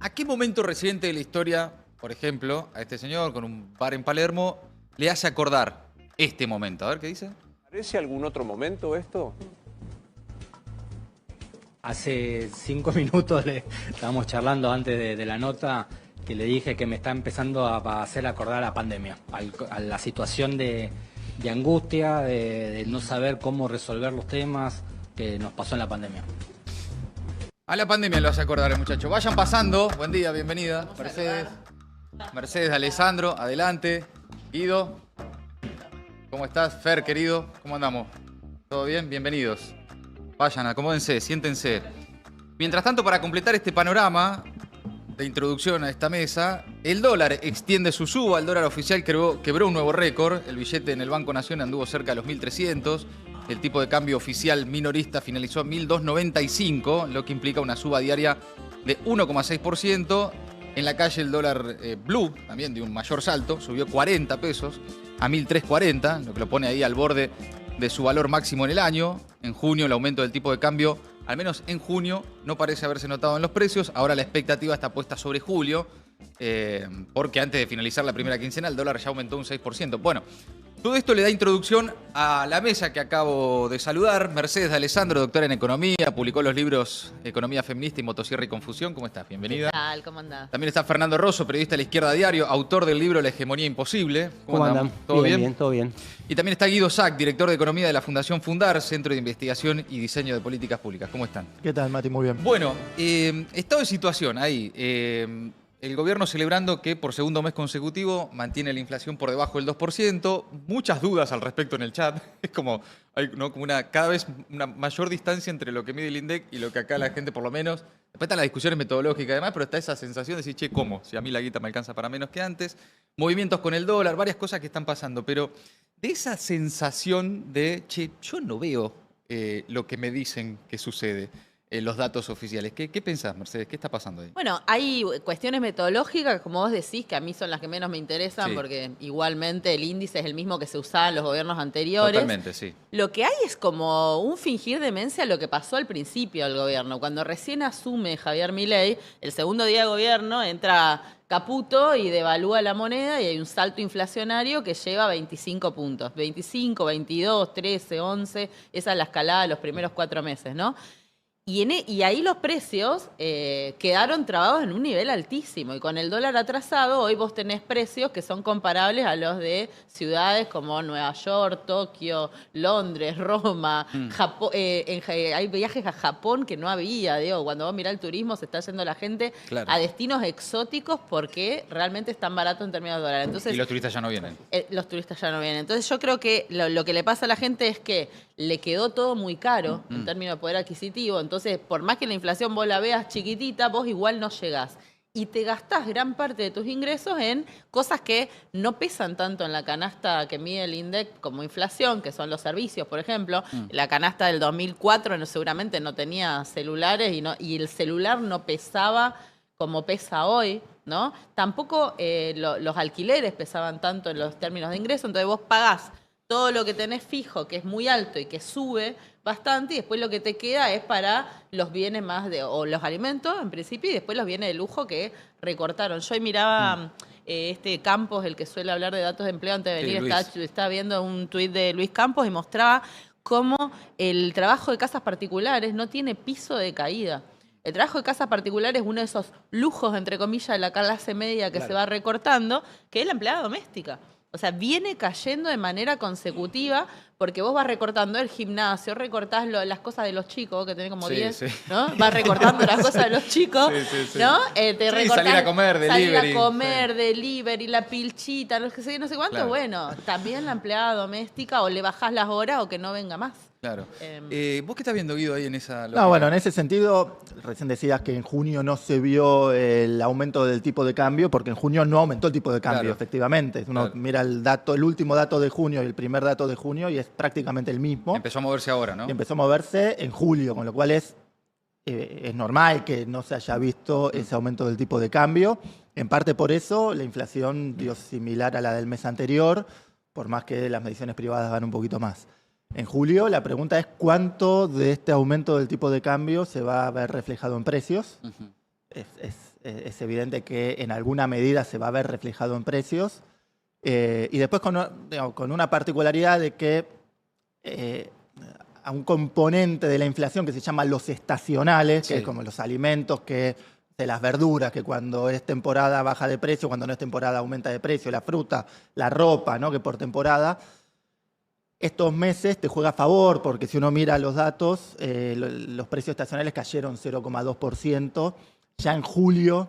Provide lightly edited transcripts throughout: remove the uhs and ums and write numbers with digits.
¿A qué momento reciente de la historia, por ejemplo, a este señor con un bar en Palermo, le hace acordar este momento? A ver, ¿qué dice? ¿Parece algún otro momento esto? Hace 5 minutos estábamos charlando antes de la nota que le dije que me está empezando a hacer acordar a la pandemia, a la situación de angustia, de no saber cómo resolver los temas que nos pasó en la pandemia. A la pandemia lo hace acordar, muchachos. Vayan pasando. Buen día, bienvenida. Mercedes. Mercedes, Alessandro, adelante. Guido, ¿cómo estás? Fer, querido, ¿cómo andamos? ¿Todo bien? Bienvenidos. Vayan, acomódense, siéntense. Mientras tanto, para completar este panorama de introducción a esta mesa, el dólar extiende su suba. El dólar oficial quebró un nuevo récord. El billete en el Banco Nación anduvo cerca de los 1.300. El tipo de cambio oficial minorista finalizó en 1.295, lo que implica una suba diaria de 1,6%. En la calle el dólar blue, también de un mayor salto, subió 40 pesos a 1.340, lo que lo pone ahí al borde de su valor máximo en el año. En junio el aumento del tipo de cambio, al menos en junio, no parece haberse notado en los precios. Ahora la expectativa está puesta sobre julio, porque antes de finalizar la primera quincena el dólar ya aumentó un 6%. Bueno, todo esto le da introducción a la mesa que acabo de saludar. Mercedes de Alessandro, doctora en Economía, publicó los libros Economía Feminista y Motosierra y Confusión. ¿Cómo estás? Bienvenida. ¿Qué tal? ¿Cómo andás? También está Fernando Rosso, periodista de La Izquierda Diario, autor del libro La Hegemonía Imposible. ¿Cómo andan? ¿Todo bien? Bien, todo bien. Y también está Guido Sack, director de Economía de la Fundación Fundar, Centro de Investigación y Diseño de Políticas Públicas. ¿Cómo están? ¿Qué tal, Mati? Muy bien. Bueno, estado de situación ahí. El gobierno celebrando que por segundo mes consecutivo mantiene la inflación por debajo del 2%. Muchas dudas al respecto en el chat. Es como, hay, ¿no? como cada vez una mayor distancia entre lo que mide el INDEC y lo que acá la gente por lo menos... Después están las discusiones metodológicas además, pero está esa sensación de decir, che, ¿cómo? Si a mí la guita me alcanza para menos que antes. Movimientos con el dólar, varias cosas que están pasando. Pero de esa sensación de, che, yo no veo lo que me dicen que sucede. Los datos oficiales. ¿Qué pensás, Mercedes? ¿Qué está pasando ahí? Bueno, hay cuestiones metodológicas, como vos decís, que a mí son las que menos me interesan, Sí. porque igualmente el índice es el mismo que se usaba en los gobiernos anteriores. Totalmente, sí. Lo que hay es como un fingir demencia a lo que pasó al principio del gobierno. Cuando recién asume Javier Milei, el segundo día de gobierno entra Caputo y devalúa la moneda y hay un salto inflacionario que lleva 25 puntos. 25, 22, 13, 11, esa es la escalada de los primeros 4 meses, ¿no? Y ahí los precios quedaron trabados en un nivel altísimo. Y con el dólar atrasado, hoy vos tenés precios que son comparables a los de ciudades como Nueva York, Tokio, Londres, Roma, Japón. Hay viajes a Japón que no había. Digo, cuando vos mirás el turismo, se está yendo la gente Claro. a destinos exóticos porque realmente es tan barato en términos de dólar. Entonces, Y los turistas ya no vienen. los turistas ya no vienen. Entonces yo creo que lo que le pasa a la gente es que le quedó todo muy caro en términos de poder adquisitivo. Entonces, por más que la inflación vos la veas chiquitita, vos igual no llegás. Y te gastás gran parte de tus ingresos en cosas que no pesan tanto en la canasta que mide el INDEC como inflación, que son los servicios, por ejemplo. La canasta del 2004 seguramente no tenía celulares y el celular no pesaba como pesa hoy, ¿no? Tampoco los alquileres pesaban tanto en los términos de ingreso, entonces vos pagás todo lo que tenés fijo, que es muy alto y que sube bastante, y después lo que te queda es para los bienes o los alimentos, en principio, y después los bienes de lujo que recortaron. Yo ahí miraba este Campos, el que suele hablar de datos de empleo antes de Sí, venir, Luis. estaba viendo un tuit de Luis Campos y mostraba cómo el trabajo de casas particulares no tiene piso de caída. El trabajo de casas particulares es uno de esos lujos, entre comillas, de la clase media que se va recortando, que es la empleada doméstica. O sea, viene cayendo de manera consecutiva porque vos vas recortando el gimnasio, recortás las cosas de los chicos, que tenés como Sí, 10, sí. ¿no? Vas recortando las cosas de los chicos, Sí. ¿no? Te Sí, recortás, salir a comer, delivery. Salir a comer, delivery, la pilchita, no sé, no sé cuánto. Claro. Bueno, también la empleada doméstica, o le bajás las horas o que no venga más. Claro. ¿Vos qué estás viendo, Guido, ahí en esa... No, bueno, en ese sentido, recién decías que en junio no se vio el aumento del tipo de cambio, porque en junio no aumentó el tipo de cambio, Claro. efectivamente. Uno Claro. mira el último dato de junio y el primer dato de junio y es prácticamente el mismo. Empezó a moverse ahora, ¿no? Y empezó a moverse en julio, con lo cual es normal que no se haya visto ese aumento del tipo de cambio. En parte por eso, la inflación dio similar a la del mes anterior, por más que las mediciones privadas van un poquito más. En julio, la pregunta es cuánto de este aumento del tipo de cambio se va a ver reflejado en precios. Ujú. Es es evidente que en alguna medida se va a ver reflejado en precios. Y después con una particularidad de que a un componente de la inflación que se llama los estacionales, que es como los alimentos, de las verduras, que cuando es temporada baja de precio, cuando no es temporada aumenta de precio, la fruta, la ropa, ¿no? Que por temporada. Estos meses te juega a favor, porque si uno mira los datos, los precios estacionales cayeron 0,2%. Ya en julio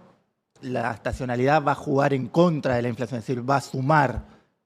la estacionalidad va a jugar en contra de la inflación, es decir, va a sumar.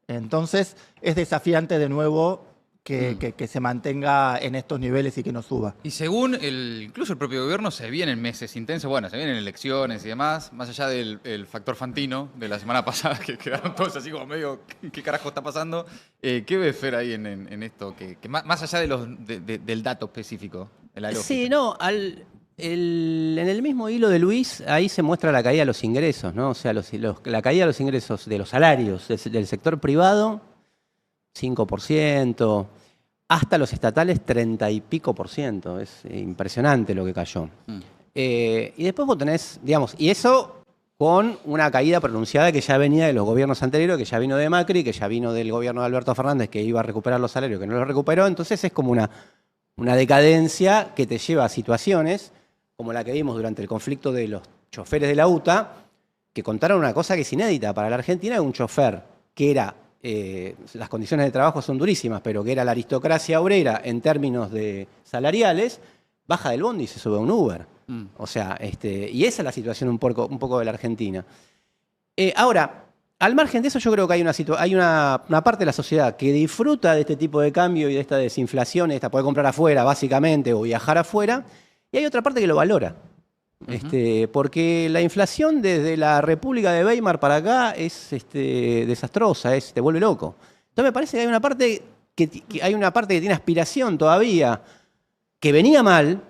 Entonces es desafiante de nuevo que se mantenga en estos niveles y que no suba. Y según incluso el propio gobierno, se vienen meses intensos, bueno, se vienen elecciones y demás, más allá del factor Fantino de la semana pasada, que quedaron todos así como medio, ¿qué carajo está pasando? ¿Qué ves, Fer, ahí en esto? Que más allá del dato específico, de la lógica. Sí, no, en el mismo hilo de Luis, ahí se muestra la caída de los ingresos, ¿no? O sea, la caída de los ingresos de los salarios del sector privado, 5%, hasta los estatales 30 y pico %. Es impresionante lo que cayó. Y después vos tenés, digamos, y eso con una caída pronunciada que ya venía de los gobiernos anteriores, que ya vino de Macri, que ya vino del gobierno de Alberto Fernández, que iba a recuperar los salarios, que no los recuperó. Entonces es como una decadencia que te lleva a situaciones como la que vimos durante el conflicto de los choferes de la UTA, que contaron una cosa que es inédita para la Argentina, un chofer que era, las condiciones de trabajo son durísimas, pero que era la aristocracia obrera en términos de salariales, baja del bondi y se sube a un Uber. O sea, y esa es la situación un poco de la Argentina. Ahora, al margen de eso, yo creo que hay una parte de la sociedad que disfruta de este tipo de cambio y de esta desinflación, esta poder comprar afuera, básicamente, o viajar afuera, y hay otra parte que lo valora. Porque la inflación desde la República de Weimar para acá es desastrosa, te vuelve loco. Entonces me parece que hay una parte que tiene aspiración todavía, que venía mal,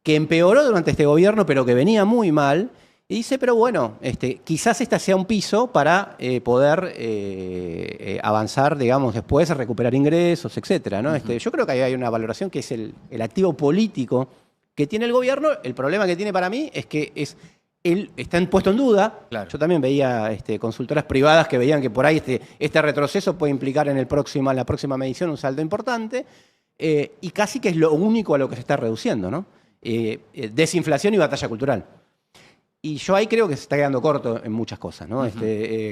que empeoró durante este gobierno, pero que venía muy mal, y dice, pero bueno, quizás esta sea un piso para poder avanzar, digamos, después, recuperar ingresos, etcétera, ¿no? Yo creo que ahí hay una valoración que es el activo político que tiene el gobierno. El problema que tiene para mí es que él está puesto en duda. Claro. Yo también veía consultoras privadas que veían que por ahí este retroceso puede implicar en la próxima medición un salto importante, y casi que es lo único a lo que se está reduciendo, ¿no? Desinflación y batalla cultural. Y yo ahí creo que se está quedando corto en muchas cosas, ¿no?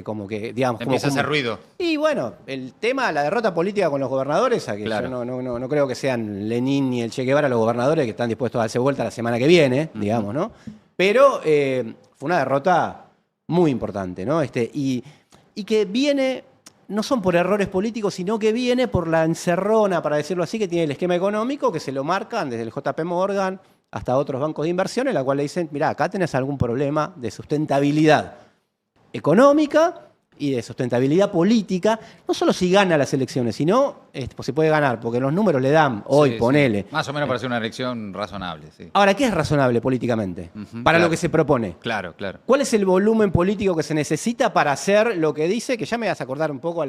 Como que, digamos... Empieza a hacer ruido. Y bueno, el tema, la derrota política con los gobernadores, a que Claro. yo no creo que sean Lenin ni el Che Guevara los gobernadores que están dispuestos a darse vuelta la semana que viene, digamos, ¿no? Pero fue una derrota muy importante, ¿no? Y que viene, no son por errores políticos, sino que viene por la encerrona, para decirlo así, que tiene el esquema económico, que se lo marcan desde el JP Morgan hasta otros bancos de inversión, en la cual le dicen, mirá, acá tenés algún problema de sustentabilidad económica y de sustentabilidad política, no solo si gana las elecciones, sino pues se puede ganar, porque los números le dan hoy, Sí, ponele. sí. Más o menos para ser una elección razonable, sí. Ahora, ¿qué es razonable políticamente para claro. lo que se propone? Claro, claro. ¿Cuál es el volumen político que se necesita para hacer lo que dice? Que ya me vas a acordar un poco a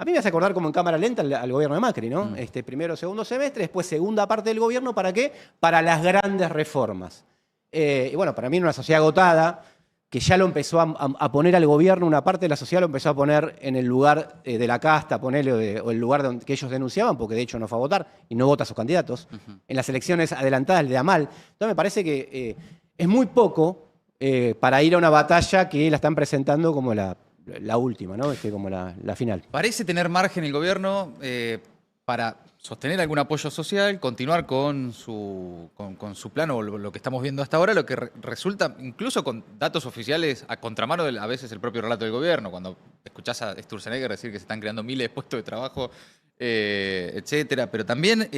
mí me vas a acordar como en cámara lenta al gobierno de Macri, ¿no? Primero, segundo semestre, después segunda parte del gobierno, ¿para qué? Para las grandes reformas. Y bueno, para mí en una sociedad agotada, que ya lo empezó a poner al gobierno, una parte de la sociedad lo empezó a poner en el lugar de la casta, ponerle, o el lugar que ellos denunciaban, porque de hecho no fue a votar y no vota a sus candidatos, en las elecciones adelantadas le da mal. Entonces me parece que es muy poco para ir a una batalla que la están presentando como la última, ¿no? Como la final. Parece tener margen el gobierno para sostener algún apoyo social, continuar con su plan o lo que estamos viendo hasta ahora, lo que resulta, incluso con datos oficiales a contramano a veces el propio relato del gobierno, cuando escuchás a Sturzenegger decir que se están creando miles de puestos de trabajo, etcétera, pero también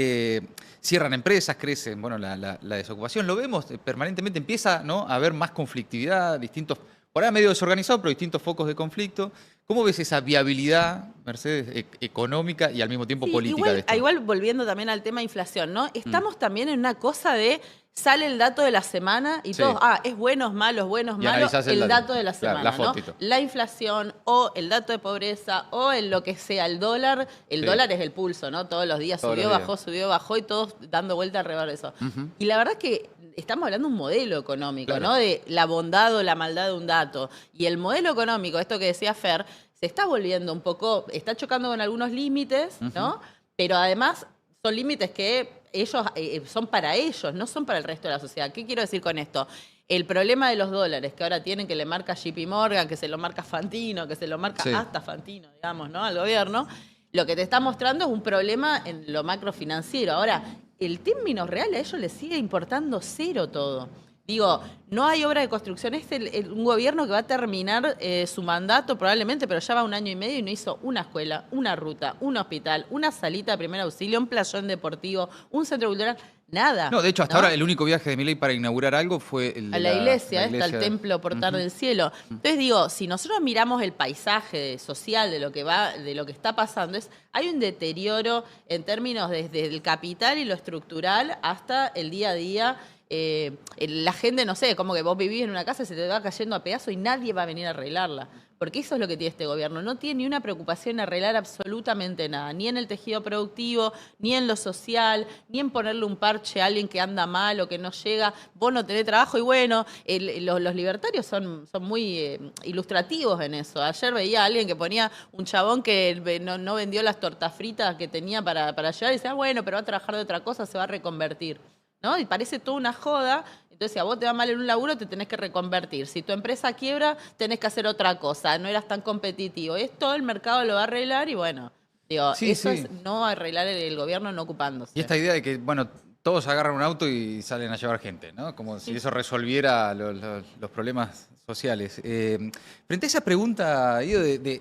cierran empresas, crecen, bueno, la desocupación, lo vemos permanentemente, empieza, ¿no?, a haber más conflictividad, distintos, por ahí medio desorganizado, pero distintos focos de conflicto. ¿Cómo ves esa viabilidad, Mercedes, económica y al mismo tiempo Sí, política de esto? igual volviendo también al tema inflación, ¿no? Estamos también en una cosa de sale el dato de la semana y Sí. todos, es bueno, es malo, Y analizás el dato de la claro, semana, la ¿no? fotito. La inflación o el dato de pobreza o en lo que sea, el dólar. El Sí. dólar es el pulso, ¿no? Todos los días Todos subió, los días. bajó y todos dando vuelta alrededor de eso. Y la verdad que estamos hablando de un modelo económico, Claro. ¿no? De la bondad o la maldad de un dato. Y el modelo económico, esto que decía Fer, se está volviendo un poco, está chocando con algunos límites, ¿no? Pero además son límites que ellos son para ellos, no son para el resto de la sociedad. ¿Qué quiero decir con esto? El problema de los dólares que ahora tienen, que le marca JP Morgan, que se lo marca Fantino, que se lo marca Sí. hasta Fantino, digamos, ¿no? Al gobierno, lo que te está mostrando es un problema en lo macrofinanciero. Ahora, el término real a ellos les sigue importando cero todo. Digo, no hay obra de construcción. Es un gobierno que va a terminar su mandato probablemente, pero ya va 1 año y medio y no hizo una escuela, una ruta, un hospital, una salita de primer auxilio, un playón deportivo, un centro cultural, nada. No, de hecho, hasta ¿no? ahora el único viaje de Milei para inaugurar algo fue el de A la iglesia, la al templo Portal del Cielo. Entonces digo, si nosotros miramos el paisaje social de lo que va, de lo que está pasando, hay un deterioro en términos desde el capital y lo estructural hasta el día a día. La gente, no sé, como que vos vivís en una casa, se te va cayendo a pedazos y nadie va a venir a arreglarla. Porque eso es lo que tiene este gobierno. No tiene ni una preocupación en arreglar absolutamente nada. Ni en el tejido productivo, ni en lo social, ni en ponerle un parche a alguien que anda mal o que no llega. Vos no tenés trabajo y bueno, los libertarios son muy ilustrativos en eso. Ayer veía a alguien que ponía un chabón que no vendió las tortas fritas que tenía para llevar y decía, bueno, pero va a trabajar de otra cosa, se va a reconvertir, ¿no? Y parece toda una joda. Entonces, si a vos te va mal en un laburo, te tenés que reconvertir. Si tu empresa quiebra, tenés que hacer otra cosa. No eras tan competitivo. Esto el mercado lo va a arreglar y bueno, digo, Sí, eso sí. es no arreglar el gobierno no ocupándose. Y esta idea de que, bueno, todos agarran un auto y salen a llevar gente, ¿no? Como si eso resolviera los problemas sociales. Frente a esa pregunta, Guido,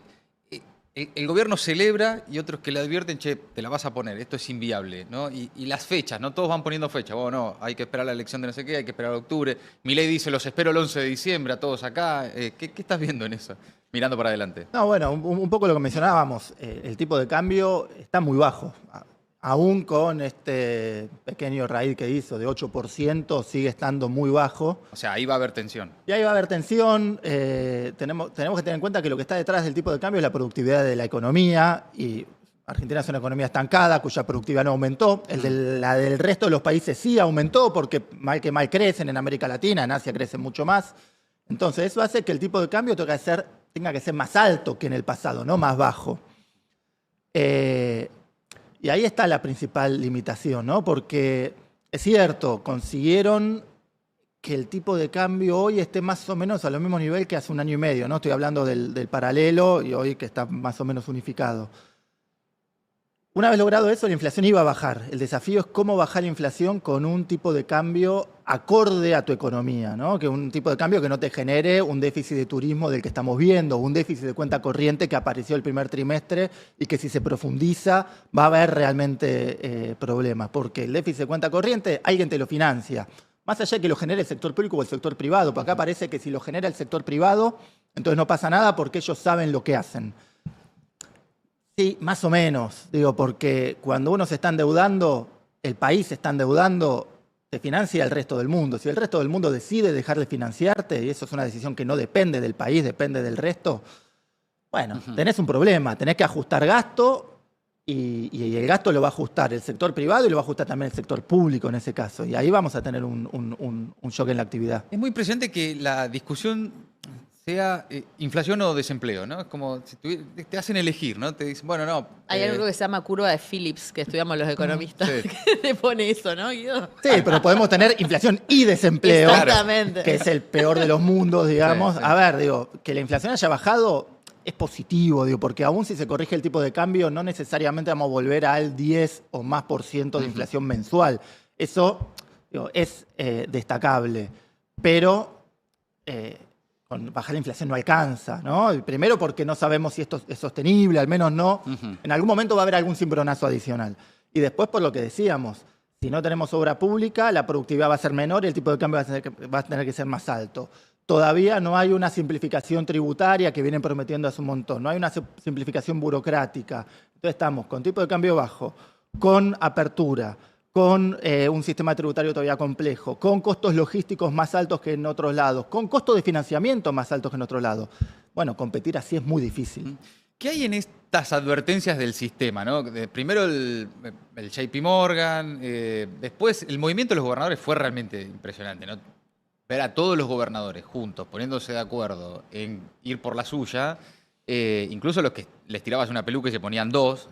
el gobierno celebra y otros que le advierten, che, te la vas a poner, esto es inviable, ¿no? Y las fechas, ¿no? Todos van poniendo fechas. Bueno, no, hay que esperar la elección de no sé qué, hay que esperar a octubre. Milei dice, los espero el 11 de diciembre a todos acá. ¿Qué estás viendo en eso? Mirando para adelante. No, bueno, un poco lo que mencionábamos, el tipo de cambio está muy bajo. Aún con este pequeño raíz que hizo de 8%, sigue estando muy bajo. O sea, ahí va a haber tensión. Y ahí va a haber tensión. Tenemos que tener en cuenta que lo que está detrás del tipo de cambio es la productividad de la economía. Y Argentina es una economía estancada, cuya productividad no aumentó. La del resto de los países sí aumentó, porque mal que mal crecen en América Latina, en Asia crecen mucho más. Entonces, eso hace que el tipo de cambio tenga que ser más alto que en el pasado, no más bajo. Y ahí está la principal limitación, ¿no? Porque es cierto, consiguieron que el tipo de cambio hoy esté más o menos a lo mismo nivel que hace 1 año y medio, ¿no? Estoy hablando del paralelo y hoy que está más o menos unificado. Una vez logrado eso, la inflación iba a bajar. El desafío es cómo bajar la inflación con un tipo de cambio acorde a tu economía, ¿no? Que un tipo de cambio que no te genere un déficit de turismo del que estamos viendo, un déficit de cuenta corriente que apareció el primer trimestre y que si se profundiza va a haber realmente problemas, porque el déficit de cuenta corriente alguien te lo financia. Más allá de que lo genere el sector público o el sector privado, porque acá parece que si lo genera el sector privado, entonces no pasa nada porque ellos saben lo que hacen. Sí, más o menos, digo, porque cuando uno se está endeudando, el país se está endeudando, te financia el resto del mundo. Si el resto del mundo decide dejar de financiarte, y eso es una decisión que no depende del país, depende del resto, bueno, tenés un problema, tenés que ajustar gasto y el gasto lo va a ajustar el sector privado y lo va a ajustar también el sector público en ese caso. Y ahí vamos a tener un shock en la actividad. Es muy impresionante que la discusión sea inflación o desempleo, ¿no? Es como si te hacen elegir, ¿no? Te dicen, bueno, no. Hay algo que se llama curva de Phillips, que estudiamos los economistas, Sí. que te pone eso, ¿no, Guido? Sí, pero podemos tener inflación y desempleo, Exactamente. que es el peor de los mundos, digamos. Sí, sí. A ver, digo, que la inflación haya bajado es positivo, digo, porque aún si se corrige el tipo de cambio, no necesariamente vamos a volver al 10 o más % de inflación mensual. Eso, digo, es destacable, pero con bajar la inflación no alcanza, ¿no? Primero porque no sabemos si esto es sostenible, al menos no. En algún momento va a haber algún cimbronazo adicional. Y después, por lo que decíamos, si no tenemos obra pública, la productividad va a ser menor y el tipo de cambio va a tener que ser más alto. Todavía no hay una simplificación tributaria que vienen prometiendo hace un montón, no hay una simplificación burocrática. Entonces estamos con tipo de cambio bajo, con apertura, con un sistema tributario todavía complejo, con costos logísticos más altos que en otros lados, con costos de financiamiento más altos que en otros lados. Bueno, competir así es muy difícil. ¿Qué hay en estas advertencias del sistema, ¿no? Primero el JP Morgan, después el movimiento de los gobernadores fue realmente impresionante, ¿no? Ver a todos los gobernadores juntos, poniéndose de acuerdo en ir por la suya, incluso los que les tirabas una peluca y se ponían dos,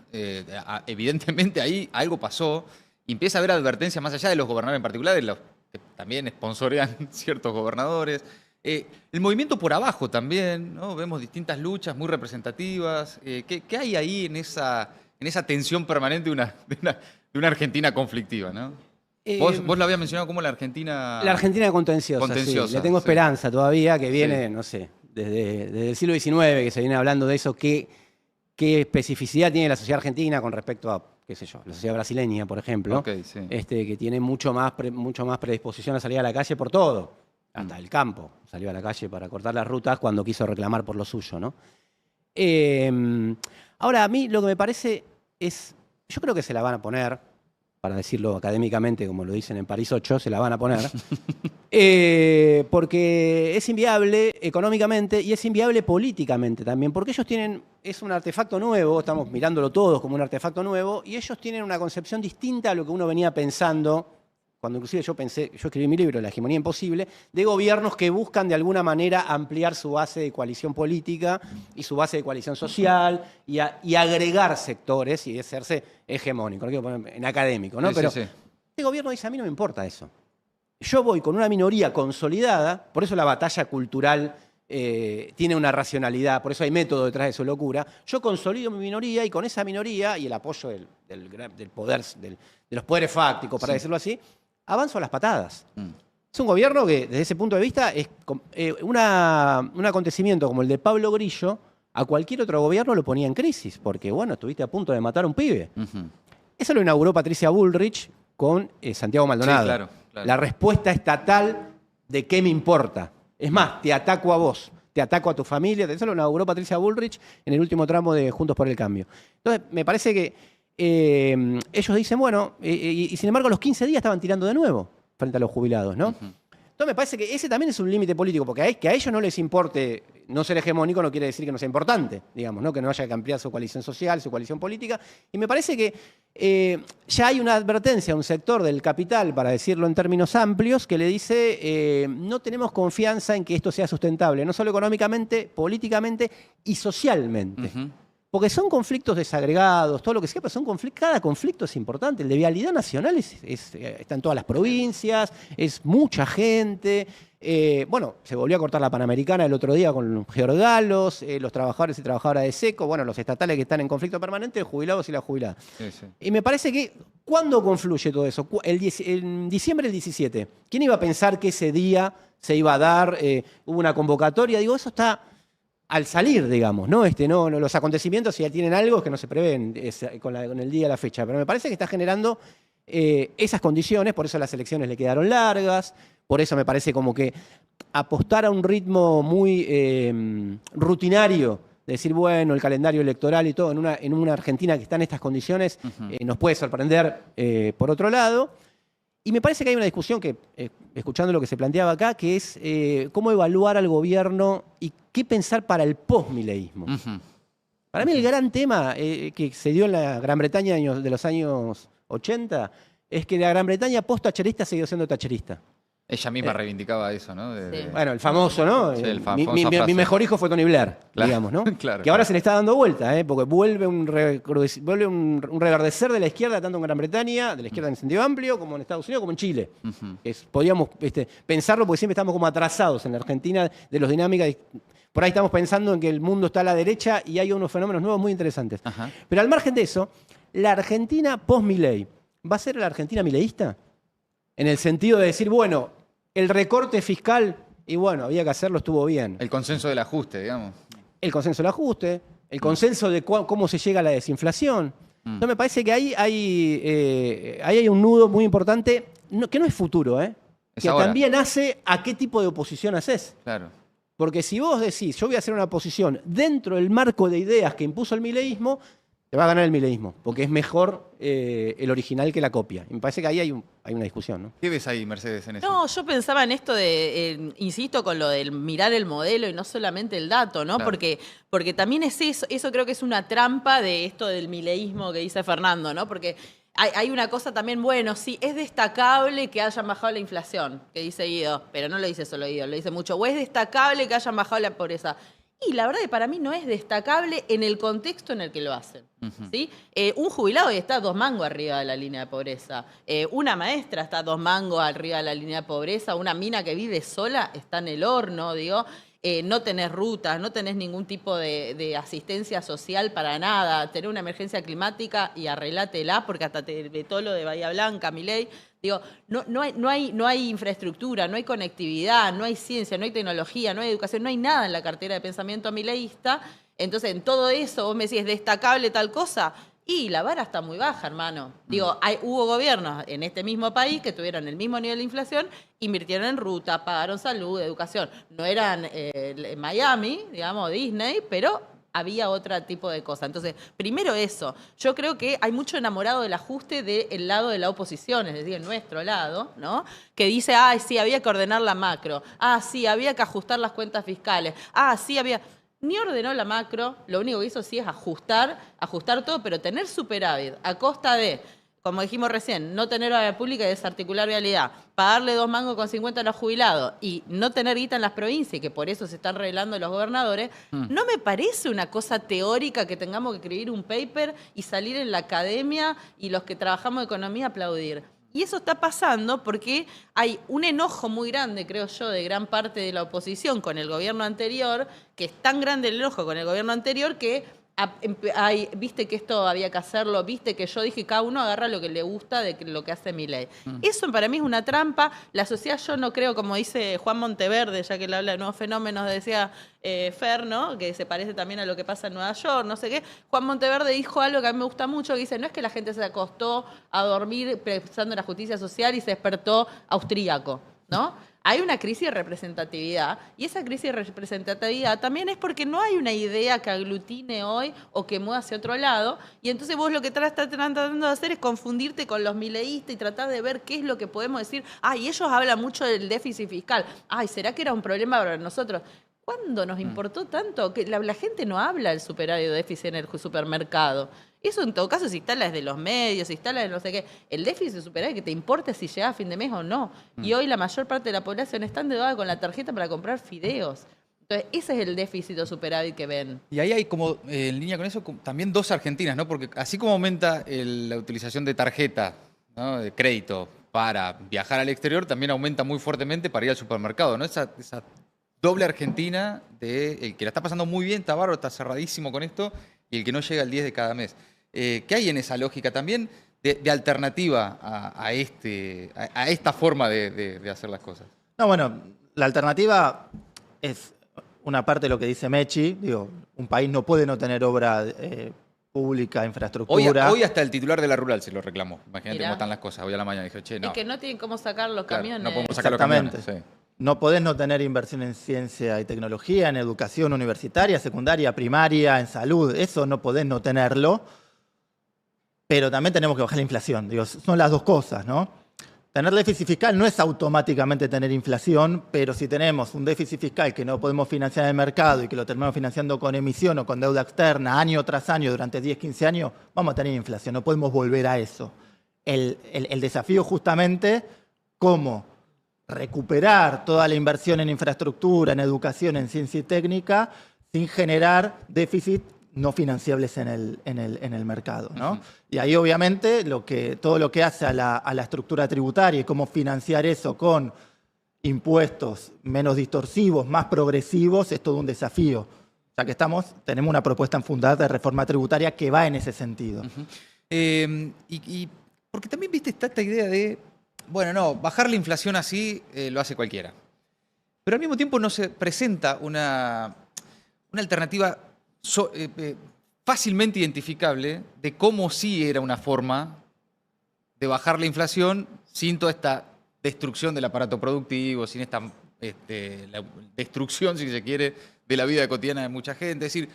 evidentemente ahí algo pasó, y empieza a haber advertencias más allá de los gobernadores en particular, de los que también sponsorean ciertos gobernadores. El movimiento por abajo también, ¿no? Vemos distintas luchas muy representativas. ¿Qué hay ahí en esa tensión permanente de una Argentina conflictiva, ¿no? Vos lo habías mencionado como la Argentina... La Argentina contenciosa, sí. Le tengo esperanza todavía, que viene, no sé, desde el siglo XIX que se viene hablando de eso, qué especificidad tiene la sociedad argentina con respecto a, qué sé yo, la sociedad brasileña, por ejemplo, que tiene mucho más predisposición a salir a la calle por todo. Hasta el campo salió a la calle para cortar las rutas cuando quiso reclamar por lo suyo, ¿no? Ahora, a mí lo que me parece es, yo creo que se la van a poner, para decirlo académicamente, como lo dicen en París 8, se la van a poner, porque es inviable económicamente y es inviable políticamente también, porque ellos tienen, es un artefacto nuevo, estamos mirándolo todos como un artefacto nuevo, y ellos tienen una concepción distinta a lo que uno venía pensando, cuando inclusive yo escribí mi libro, La hegemonía imposible, de gobiernos que buscan de alguna manera ampliar su base de coalición política y su base de coalición social y agregar sectores y hacerse hegemónico, no quiero poner en académico, ¿no? Pero este gobierno dice, a mí no me importa eso. Yo voy con una minoría consolidada, por eso la batalla cultural tiene una racionalidad, por eso hay método detrás de su locura. Yo consolido mi minoría y con esa minoría y el apoyo del poder, de los poderes fácticos, para decirlo así, avanzo a las patadas. Es un gobierno que, desde ese punto de vista, es un acontecimiento como el de Pablo Grillo, a cualquier otro gobierno lo ponía en crisis, porque, bueno, estuviste a punto de matar a un pibe. Eso lo inauguró Patricia Bullrich con Santiago Maldonado. Sí, claro. La respuesta estatal de qué me importa. Es más, te ataco a vos, te ataco a tu familia. Eso lo inauguró Patricia Bullrich en el último tramo de Juntos por el Cambio. Entonces, me parece que ellos dicen, bueno, y sin embargo a los 15 días estaban tirando de nuevo frente a los jubilados, ¿no? Entonces me parece que ese también es un límite político, porque que a ellos no les importe no ser hegemónico no quiere decir que no sea importante, digamos, ¿no? Que no haya que ampliar su coalición social, su coalición política. Y me parece que ya hay una advertencia a un sector del capital, para decirlo en términos amplios, que le dice no tenemos confianza en que esto sea sustentable, no solo económicamente, políticamente y socialmente. Porque son conflictos desagregados, todo lo que sea, pero cada conflicto es importante. El de vialidad nacional está en todas las provincias, es mucha gente. Bueno, se volvió a cortar la Panamericana el otro día con Georgalos, los trabajadores y trabajadoras de SECO, bueno, los estatales que están en conflicto permanente, los jubilados y las jubiladas. Y me parece que, ¿cuándo confluye todo eso? En diciembre del 17. ¿Quién iba a pensar que ese día se iba a dar? Hubo una convocatoria, digo, eso está... al salir, digamos, ¿no? Los acontecimientos, si ya tienen algo, es que no se prevén con el día y la fecha. Pero me parece que está generando esas condiciones, por eso las elecciones le quedaron largas, por eso me parece como que apostar a un ritmo muy rutinario, de decir, bueno, el calendario electoral y todo, en una Argentina que está en estas condiciones, nos puede sorprender por otro lado. Y me parece que hay una discusión que, escuchando lo que se planteaba acá, que es cómo evaluar al gobierno y qué pensar para el post-mileísmo. Para mí el gran tema que se dio en la Gran Bretaña de los años 80 es que la Gran Bretaña post-tacherista siguió siendo tacherista. Ella misma reivindicaba eso, ¿no? Bueno, el famoso, ¿no? Sí, mi mejor hijo fue Tony Blair, digamos, ¿no? Que ahora se le está dando vuelta, porque vuelve un reverdecer de la izquierda, tanto en Gran Bretaña, de la izquierda en sentido amplio, como en Estados Unidos, como en Chile. Podríamos pensarlo porque siempre estamos como atrasados en la Argentina de los dinámicas. Por ahí estamos pensando en que el mundo está a la derecha y hay unos fenómenos nuevos muy interesantes. Pero al margen de eso, la Argentina post-Milei, ¿va a ser la Argentina mileísta? En el sentido de decir, bueno, el recorte fiscal, y bueno, había que hacerlo, estuvo bien. El consenso del ajuste, digamos. El consenso del ajuste, el consenso de cómo se llega a la desinflación. Entonces me parece que ahí hay un nudo muy importante, que no es futuro, que ahora también hace a qué tipo de oposición haces. Claro. Porque si vos decís, yo voy a hacer una oposición dentro del marco de ideas que impuso el mileísmo, Te va a ganar el mileísmo, porque es mejor el original que la copia. Y me parece que ahí hay una discusión, ¿no? ¿Qué ves ahí, Mercedes, en eso? No, yo pensaba en esto de, insisto, con lo del mirar el modelo y no solamente el dato, ¿no? Claro. Porque también es eso creo que es una trampa de esto del mileísmo que dice Fernando, ¿no? Porque hay una cosa también, bueno, sí, es destacable que hayan bajado la inflación, que dice Guido, pero no lo dice solo Guido, lo dice mucho, o es destacable que hayan bajado la pobreza. Y la verdad que para mí no es destacable en el contexto en el que lo hacen. ¿Sí? Un jubilado hoy está 2 mangos arriba de la línea de pobreza. Una maestra está 2 mangos arriba de la línea de pobreza. Una mina que vive sola está en el horno, digo. No tenés rutas, no tenés ningún tipo de asistencia social para nada. Tenés una emergencia climática y arreglátela, porque hasta te vetó lo de Bahía Blanca, Milei. Digo, no hay infraestructura, no hay conectividad, no hay ciencia, no hay tecnología, no hay educación, no hay nada en la cartera de pensamiento mileísta. Entonces, en todo eso, vos me decís, ¿es destacable tal cosa? Y la vara está muy baja, hermano. Digo, hubo gobiernos en este mismo país que tuvieron el mismo nivel de inflación, invirtieron en ruta, pagaron salud, educación. No eran Miami, digamos, Disney, pero había otro tipo de cosas. Entonces, primero eso. Yo creo que hay mucho enamorado del ajuste del lado de la oposición, es decir, el nuestro lado, ¿no? Que dice, ay, sí, había que ordenar la macro. Ah, sí, había que ajustar las cuentas fiscales. Ah, sí, había... Ni ordenó la macro, lo único que hizo sí es ajustar todo, pero tener superávit a costa de, como dijimos recién, no tener obra pública y desarticular vialidad, pagarle 2 mangos con 50 a los jubilados y no tener guita en las provincias, y que por eso se están arreglando los gobernadores, no me parece una cosa teórica que tengamos que escribir un paper y salir en la academia y los que trabajamos de economía aplaudir. Y eso está pasando porque hay un enojo muy grande, creo yo, de gran parte de la oposición con el gobierno anterior, que es tan grande el enojo con el gobierno anterior que viste que esto había que hacerlo, viste que yo dije cada uno agarra lo que le gusta de lo que hace Milei. Eso para mí es una trampa. La sociedad, yo no creo, como dice Juan Monteverde, ya que él habla de nuevos fenómenos, decía Fer, ¿no? Que se parece también a lo que pasa en Nueva York, no sé qué. Juan Monteverde dijo algo que a mí me gusta mucho, que dice, no es que la gente se acostó a dormir pensando en la justicia social y se despertó austríaco, ¿no? Hay una crisis de representatividad y esa crisis de representatividad también es porque no hay una idea que aglutine hoy o que mueva hacia otro lado, y entonces vos lo que estás tratando de hacer es confundirte con los mileístas y tratar de ver qué es lo que podemos decir. Ay, ellos hablan mucho del déficit fiscal. Ay, ¿será que era un problema para nosotros? ¿Cuándo nos importó tanto? Que la gente no habla del superávit o déficit en el supermercado. Eso en todo caso si instala desde los medios, si instala de no sé qué. El déficit superávit que te importa si llega a fin de mes o no. Y hoy la mayor parte de la población está endeudada con la tarjeta para comprar fideos. Entonces, ese es el déficit o superávit que ven. Y ahí hay como, en línea con eso, también 2 Argentinas, ¿no? Porque así como aumenta la utilización de tarjeta, ¿no? De crédito para viajar al exterior, también aumenta muy fuertemente para ir al supermercado, ¿no? Esa doble Argentina de el que la está pasando muy bien, está bárbaro, está cerradísimo con esto, y el que no llega al 10 de cada mes. ¿Qué hay en esa lógica también de alternativa a esta forma de hacer las cosas? No, bueno, la alternativa es una parte de lo que dice Mechi. Digo, un país no puede no tener obra pública, infraestructura. Hoy hasta el titular de la rural se lo reclamó. Imagínate Mirá. cómo están las cosas. Hoy a la mañana dijo, che, no. Es que no tienen cómo sacar los Claro, camiones. no podemos sacar los camiones. Exactamente. Sí. No podés no tener inversión en ciencia y tecnología, en educación universitaria, secundaria, primaria, en salud. Eso no podés no tenerlo. Pero también tenemos que bajar la inflación. Digo, son las 2 cosas, ¿no? Tener déficit fiscal no es automáticamente tener inflación, pero si tenemos un déficit fiscal que no podemos financiar en el mercado y que lo terminamos financiando con emisión o con deuda externa año tras año durante 10, 15 años, vamos a tener inflación. No podemos volver a eso. El desafío justamente, cómo recuperar toda la inversión en infraestructura, en educación, en ciencia y técnica, sin generar déficit no financiables en el mercado, ¿no? Y ahí obviamente todo lo que hace a la estructura tributaria y cómo financiar eso con impuestos menos distorsivos, más progresivos, es todo un desafío. Ya que tenemos una propuesta enfundada de reforma tributaria que va en ese sentido. Porque también, viste, está esta idea de, bueno, no, bajar la inflación así lo hace cualquiera. Pero al mismo tiempo no se presenta una alternativa fácilmente identificable de cómo sí era una forma de bajar la inflación sin toda esta destrucción del aparato productivo, sin esta la destrucción, si se quiere, de la vida cotidiana de mucha gente. Es decir,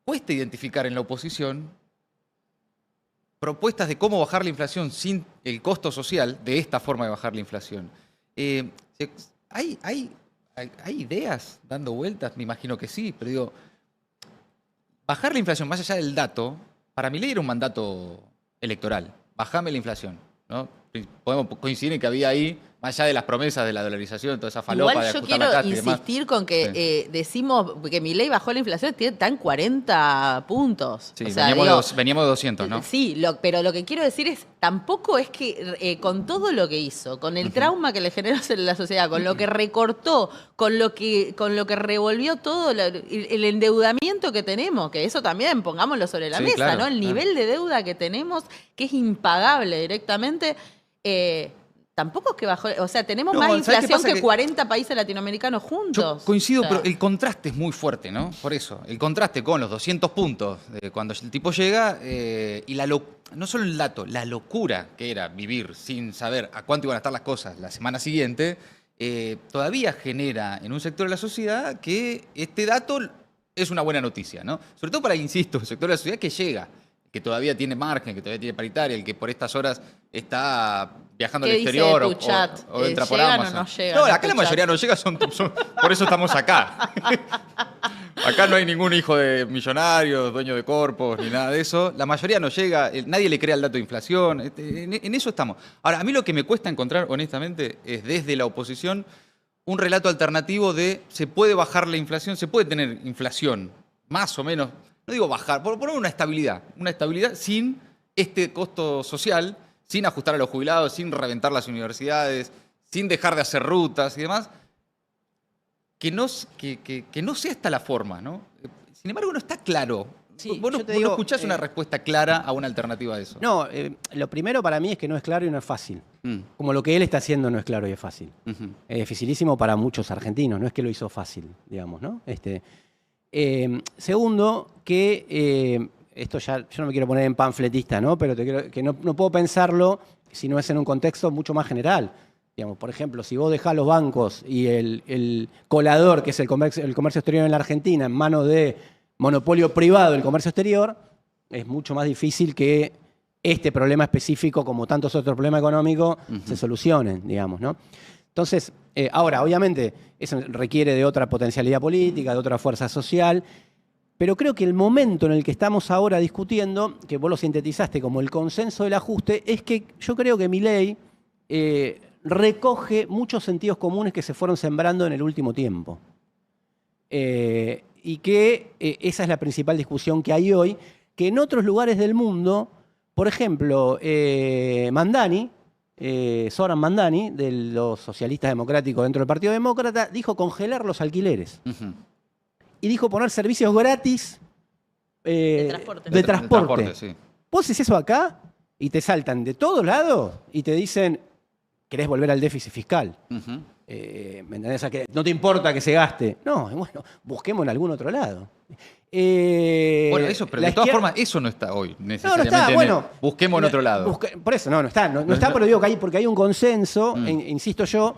cuesta identificar en la oposición propuestas de cómo bajar la inflación sin el costo social de esta forma de bajar la inflación. ¿Hay ideas dando vueltas? Me imagino que sí, pero digo, bajar la inflación más allá del dato, para Milei era un mandato electoral. Bajame la inflación, ¿no? Podemos coincidir en que había ahí, más allá de las promesas de la dolarización, toda esa falopa Igual de yo ajustar la quiero casta y demás. insistir con que decimos que Milei bajó la inflación, está en 40 puntos. Sí, O sea, veníamos de 200, ¿no? Sí, pero lo que quiero decir es, tampoco es que con todo lo que hizo, con el trauma que le generó en la sociedad, con lo que recortó, con lo que revolvió todo, el endeudamiento que tenemos, que eso también pongámoslo sobre la Sí, mesa, claro, ¿no? El claro. nivel de deuda que tenemos, que es impagable directamente. Tampoco es que bajó, o sea, tenemos No, más ¿sabes qué inflación pasa? que 40 países latinoamericanos juntos. Yo coincido, O sea, pero el contraste es muy fuerte, ¿no? Por eso, el contraste con los 200 puntos de cuando el tipo llega y no solo el dato, la locura que era vivir sin saber a cuánto iban a estar las cosas la semana siguiente, todavía genera en un sector de la sociedad que este dato es una buena noticia, ¿no? Sobre todo para, insisto, el sector de la sociedad que llega, que todavía tiene margen, que todavía tiene paritaria, el que por estas horas está viajando al ¿qué dice exterior tu chat? o entra por ¿Llegan o Amazon. no llegan No, a acá tu la mayoría chat? no llega, por eso estamos acá. Acá no hay ningún hijo de millonarios, dueño de corpos, ni nada de eso. La mayoría no llega, nadie le crea el dato de inflación. En eso estamos. Ahora, a mí lo que me cuesta encontrar, honestamente, es desde la oposición un relato alternativo de se puede bajar la inflación, se puede tener inflación, más o menos, no digo bajar, por poner una estabilidad sin este costo social, sin ajustar a los jubilados, sin reventar las universidades, sin dejar de hacer rutas y demás, que no sea esta la forma, ¿no? Sin embargo, no está claro. Sí, Vos yo te no digo, escuchás una respuesta clara a una alternativa a eso. No, lo primero para mí es que no es claro y no es fácil. Mm. Como lo que él está haciendo no es claro y es fácil. Ujú. Es dificilísimo para muchos argentinos, no es que lo hizo fácil, digamos, ¿no? Segundo, que esto ya, yo no me quiero poner en panfletista, ¿no? Pero que no puedo pensarlo si no es en un contexto mucho más general. Digamos, por ejemplo, si vos dejás los bancos y el colador, que es el comercio exterior en la Argentina, en manos de monopolio privado del comercio exterior, es mucho más difícil que este problema específico, como tantos otros problemas económicos, se solucionen, digamos, ¿no? Entonces, ahora, obviamente, eso requiere de otra potencialidad política, de otra fuerza social, pero creo que el momento en el que estamos ahora discutiendo, que vos lo sintetizaste como el consenso del ajuste, es que yo creo que Milei recoge muchos sentidos comunes que se fueron sembrando en el último tiempo. Y que esa es la principal discusión que hay hoy, que en otros lugares del mundo, por ejemplo, Mandani, Zoran Mandani, de los socialistas democráticos dentro del Partido Demócrata, dijo congelar los alquileres. Ujú. Y dijo poner servicios gratis De transporte. de transporte. Sí. Vos haces eso acá y te saltan de todos lados y te dicen, ¿querés volver al déficit fiscal? Ujú. ¿Me entendés? O sea, no te importa que se gaste. No, bueno, busquemos en algún otro lado. Bueno, eso, pero de todas formas, eso no está hoy, necesariamente. está, bueno. Busquemos en otro lado. Por eso, no está. No está, pero digo que porque hay un consenso, insisto yo,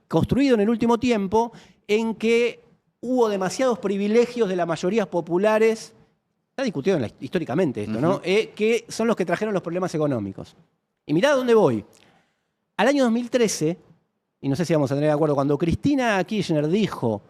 construido en el último tiempo, en que hubo demasiados privilegios de las mayorías populares, está discutido históricamente esto, ¿no? Que son los que trajeron los problemas económicos. Y mirá a dónde voy. Al año 2013, y no sé si vamos a tener de acuerdo, cuando Cristina Kirchner dijo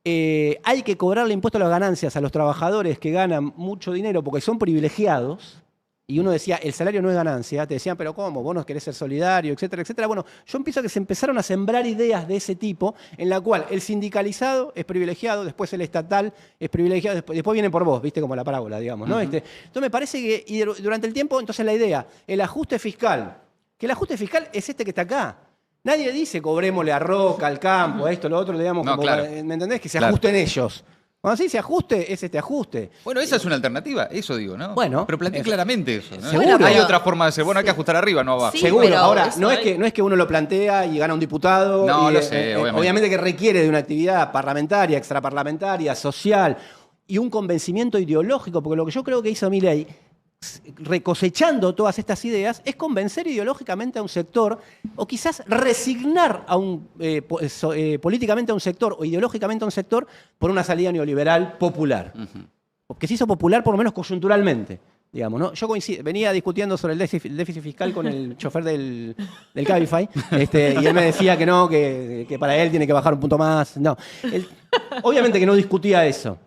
hay que cobrarle impuesto a las ganancias a los trabajadores que ganan mucho dinero porque son privilegiados, y uno decía, el salario no es ganancia, te decían, pero ¿cómo? Vos no querés ser solidario, etcétera, etcétera. Bueno, yo empiezo a que se empezaron a sembrar ideas de ese tipo, en la cual el sindicalizado es privilegiado, después el estatal es privilegiado, después viene por vos, ¿viste? Como la parábola, digamos, ¿no? Entonces me parece que, y durante el tiempo, entonces la idea, el ajuste fiscal, que el ajuste fiscal es este que está acá. Nadie dice cobrémosle a Roca, al campo, a esto, lo otro, digamos, No, como, claro. ¿me entendés? Que se Claro. ajusten ellos. Cuando se dice ajuste, es este ajuste. Bueno, esa es una alternativa, eso digo, ¿no? Bueno, pero planteé claramente eso, ¿no? seguro. Hay otra forma de hacer. Bueno, hay que ajustar arriba, no abajo. Sí, Seguro. pero Ahora, eso no es hay- que uno lo plantea y gana un diputado. No, y, lo sé, obviamente. obviamente que requiere de una actividad parlamentaria, extraparlamentaria, social y un convencimiento ideológico, porque lo que yo creo que hizo Milei, recosechando todas estas ideas, es convencer ideológicamente a un sector, o quizás resignar a políticamente a un sector o ideológicamente a un sector por una salida neoliberal popular. que se hizo popular por lo menos coyunturalmente. Digamos, ¿no? Yo venía discutiendo sobre el déficit fiscal con el chofer del Cabify, y él me decía que no, que para él tiene que bajar un punto más. No, obviamente que no discutía eso,